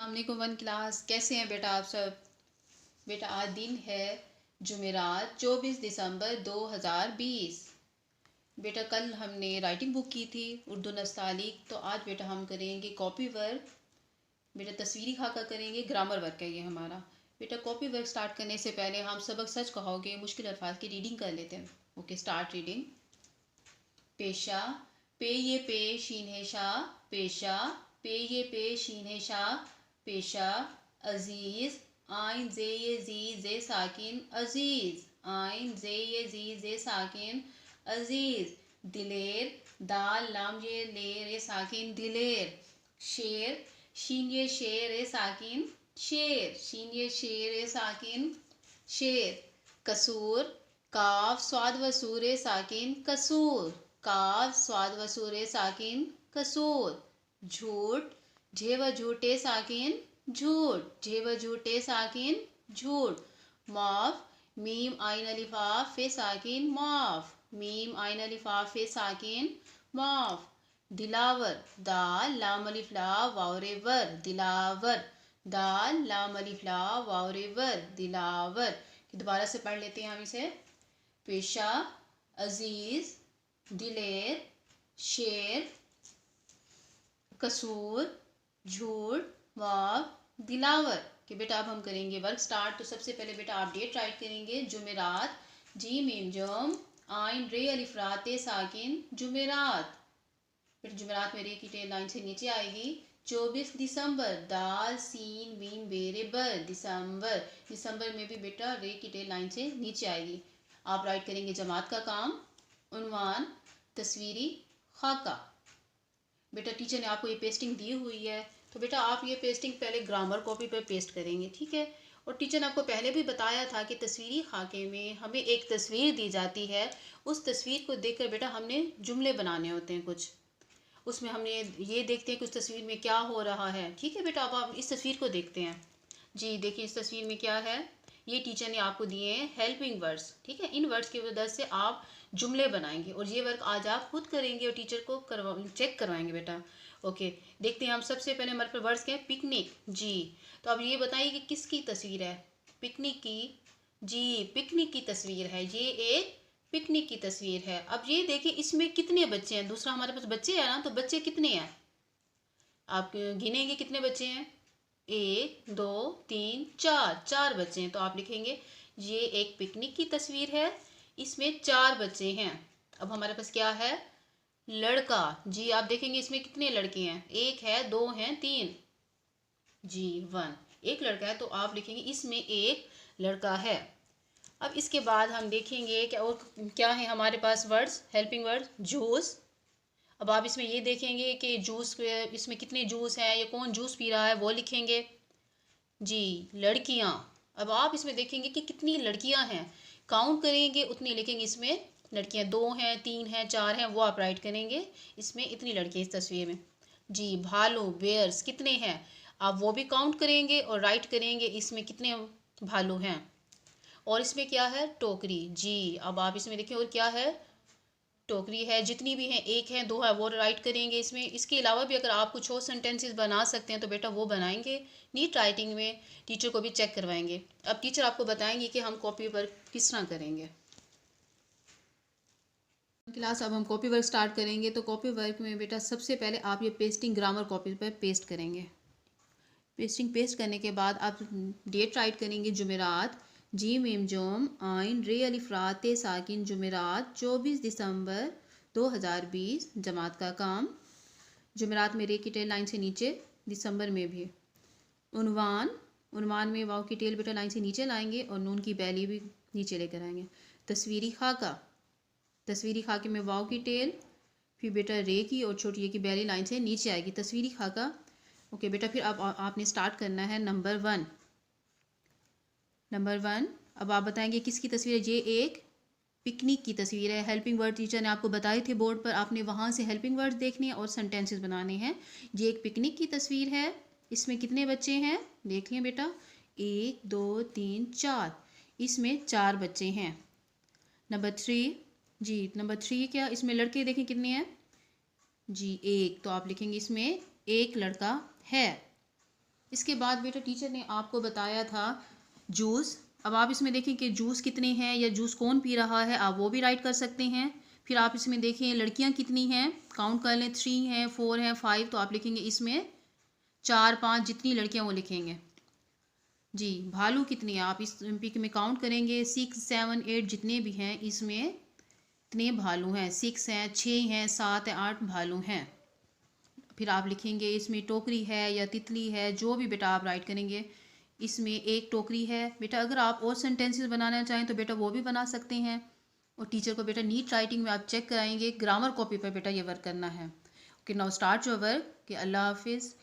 अस्सलामुअलैकुम one class, कैसे हैं बेटा आप सब। बेटा आज दिन है जुमेरात 24 दिसंबर 2020। बेटा कल हमने राइटिंग बुक की थी उर्दू नस्तालिक, तो आज बेटा हम करेंगे कॉपी वर्क। बेटा तस्वीरी खाका करेंगे, ग्रामर वर्क है ये हमारा। बेटा कॉपी वर्क स्टार्ट करने से पहले हम सबक सच कहोगे मुश्किल अल्फाज की रीडिंग कर लेते हैं। Okay, start reading. पेशा, पे ये पे शीन है शाह, पेशा, पे ये पे शीन है शाह, पेशा। अजीज, आइन जे ये जे साकिन, अजीज, आइन जे ये जे साकिन, अजीज। दिलेर, दाल लाम ये ले रे साकिन, दिलेर। शेर, शीन ये शेर ए साकिन, शेर, शीन ये शेर ए साकिन, शेर। कसूर, काफ स्वाद वसूर ए साकिन, कसूर, काफ स्वाद वसूर साकिन, कसूर। झूठ, झेव झूठे साकिन, झूठ, झेव झूठे साकिन, झूठ। माफ, मीम आइन अलिफाफ फे साकिन, माफ, मीम आइन अलिफाफ फे साकिन, माफ। दिलावर, दाल लाम अलिफ ला वाव रे वर, दिलावर, दाल लाम अलिफ ला वाव रे वर, दिलावर। दोबारा से पढ़ लेते हैं हम इसे। पेशा, अजीज, दिलेर, शेर, कसूर, झूठ, वाव, दिलावर। कि बेटा अब हम करेंगे वर्क स्टार्ट। तो सबसे पहले बेटा आप डेट राइट करेंगे, जुमेरात, जी मीम जम, आइन रे अलिफ रा ते साकिन, जुमेरात। फिर जुमेरात में रे की टेल लाइन से नीचे आएगी। 24 दिसंबर, दाल सीन मीम बेरे बर, दिसंबर। दिसंबर में भी बेटा रे की टेल लाइन से नीचे आएगी। आप राइट करेंगे जमात का काम, उन्वान, तस्वीरी खाका। बेटा टीचर ने आपको ये पेस्टिंग दी हुई है, तो बेटा आप ये पेस्टिंग पहले ग्रामर कॉपी पर पेस्ट करेंगे, ठीक है। और टीचर ने आपको पहले भी बताया था कि तस्वीरी खाके में हमें एक तस्वीर दी जाती है। उस तस्वीर को देखकर बेटा हमने जुमले बनाने होते हैं कुछ। उसमें हमने ये देखते हैं कि उस तस्वीर में क्या हो रहा है, ठीक है बेटा। अब आप इस तस्वीर को देखते हैं। जी देखिए इस तस्वीर में क्या है। ये टीचर ने आपको दिए हैं हेल्पिंग वर्ड्स, ठीक है। इन वर्ड्स की मदद से आप जुमले बनाएंगे और ये वर्क आज आप खुद करेंगे और टीचर को चेक करवाएंगे बेटा। ओके, देखते हैं हम। सबसे पहले हमारे पास वर्ड्स क्या है, पिकनिक। जी, तो अब ये बताइए कि किसकी तस्वीर है, पिकनिक की। जी, पिकनिक की तस्वीर है, ये एक पिकनिक की तस्वीर है। अब ये देखिए इसमें कितने बच्चे हैं, दूसरा हमारे पास बच्चे हैं ना, तो बच्चे कितने हैं आप गिनेंगे कितने बच्चे हैं। 1 2 3 4, 4 बच्चे हैं। तो आप लिखेंगे ये एक पिकनिक की तस्वीर है, इसमें 4 बच्चे हैं। अब हमारे पास क्या है, लड़का। जी आप देखेंगे इसमें कितने लड़के हैं, 1 है, 2 हैं, 3। जी 1, एक लड़का है, तो आप लिखेंगे इसमें एक लड़का है। अब इसके बाद हम देखेंगे क्या और क्या है हमारे पास वर्ड्स, हेल्पिंग वर्ड, जूस। अब आप इसमें ये देखेंगे कि जूस, इसमें कितने जूस हैं, ये कौन जूस पी रहा है वो लिखेंगे। जी लड़कियां। अब आप इसमें देखेंगे कि कितनी लड़कियां हैं, काउंट करेंगे उतनी लिखेंगे इसमें। लड़कियां 2 हैं, 3 हैं, 4 हैं, वो आप राइट करेंगे इसमें इतनी लड़कियां इस तस्वीर में। जी भालू, बेयर्स कितने हैं, आप वो भी काउंट करेंगे और राइट करेंगे इसमें कितने भालू हैं। और इसमें क्या है, टोकरी। जी अब आप इसमें देखिए और क्या है, टोकरी है, जितनी भी हैं, 1 है, 2 है, वो राइट करेंगे इसमें। इसके अलावा भी अगर आप कुछ और सेंटेंसेस बना सकते हैं तो बेटा वो बनाएंगे नीट राइटिंग में, टीचर को भी चेक करवाएंगे। अब टीचर आपको बताएंगे कि हम कॉपी वर्क किस तरह करेंगे। क्लास अब हम कॉपी वर्क स्टार्ट करेंगे। तो कॉपी वर्क में बेटा सबसे पहले आप ये पेस्टिंग ग्रामर कॉपी पर पेस्ट करेंगे। पेस्टिंग पेस्ट करने के बाद आप डेट राइट करेंगे, जुमेरात, जी मीम जोम, आइन रे अलिफ रा ते साकिन, जुमेरात 24 दिसंबर 2020। जमात का काम, जुमेरात में रे की टेल लाइन से नीचे, दिसंबर में भी। उन्वान, उन्वान में वाव की टेल बेटा लाइन से नीचे लाएंगे और नून की बैली भी नीचे लेकर आएंगे। तस्वीरी खाका, तस्वीरी खाके में वाव की टेल, फिर बेटा रे की और छोटी ए की बैली लाइन से नीचे आएगी, तस्वीरी खाका। ओके बेटा, फिर अब आपने स्टार्ट करना है नंबर 1। नंबर 1 अब आप बताएंगे किसकी तस्वीर है, ये एक पिकनिक की तस्वीर है। हेल्पिंग वर्ड टीचर ने आपको बताए थे बोर्ड पर, आपने वहाँ से हेल्पिंग वर्ड देखने हैं और सेंटेंसेस बनाने हैं। ये एक पिकनिक की तस्वीर है, इसमें कितने बच्चे हैं, देख लें बेटा, 1 2 3 4, इसमें 4 बच्चे हैं। नंबर 3, जी नंबर 3 क्या, इसमें लड़के देखें कितने हैं, जी 1, तो आप लिखेंगे इसमें एक लड़का है। इसके बाद बेटा टीचर ने आपको बताया था जूस। अब आप इसमें देखें कि जूस कितने हैं या जूस कौन पी रहा है, आप वो भी राइट कर सकते हैं। फिर आप इसमें देखें लड़कियां कितनी हैं, काउंट कर लें, 3 हैं, 4 हैं, 5, तो आप लिखेंगे इसमें 4 5 जितनी लड़कियां वो लिखेंगे। जी भालू कितने हैं, आप इस पिक में काउंट करेंगे, 6 7 8 जितने भी हैं इसमें इतने भालू हैं, 6 हैं, 6 हैं, 7 हैं, 8 भालू हैं। फिर आप लिखेंगे इसमें टोकरी है या तितली है, जो भी बेटा आप राइट करेंगे। इसमें एक टोकरी है बेटा। अगर आप और सेंटेंसेस बनाना चाहें तो बेटा वो भी बना सकते हैं। और टीचर को बेटा नीट राइटिंग में आप चेक कराएंगे, ग्रामर कॉपी पर बेटा ये वर्क करना है। Okay now start your work. कि अल्लाह हाफिज़।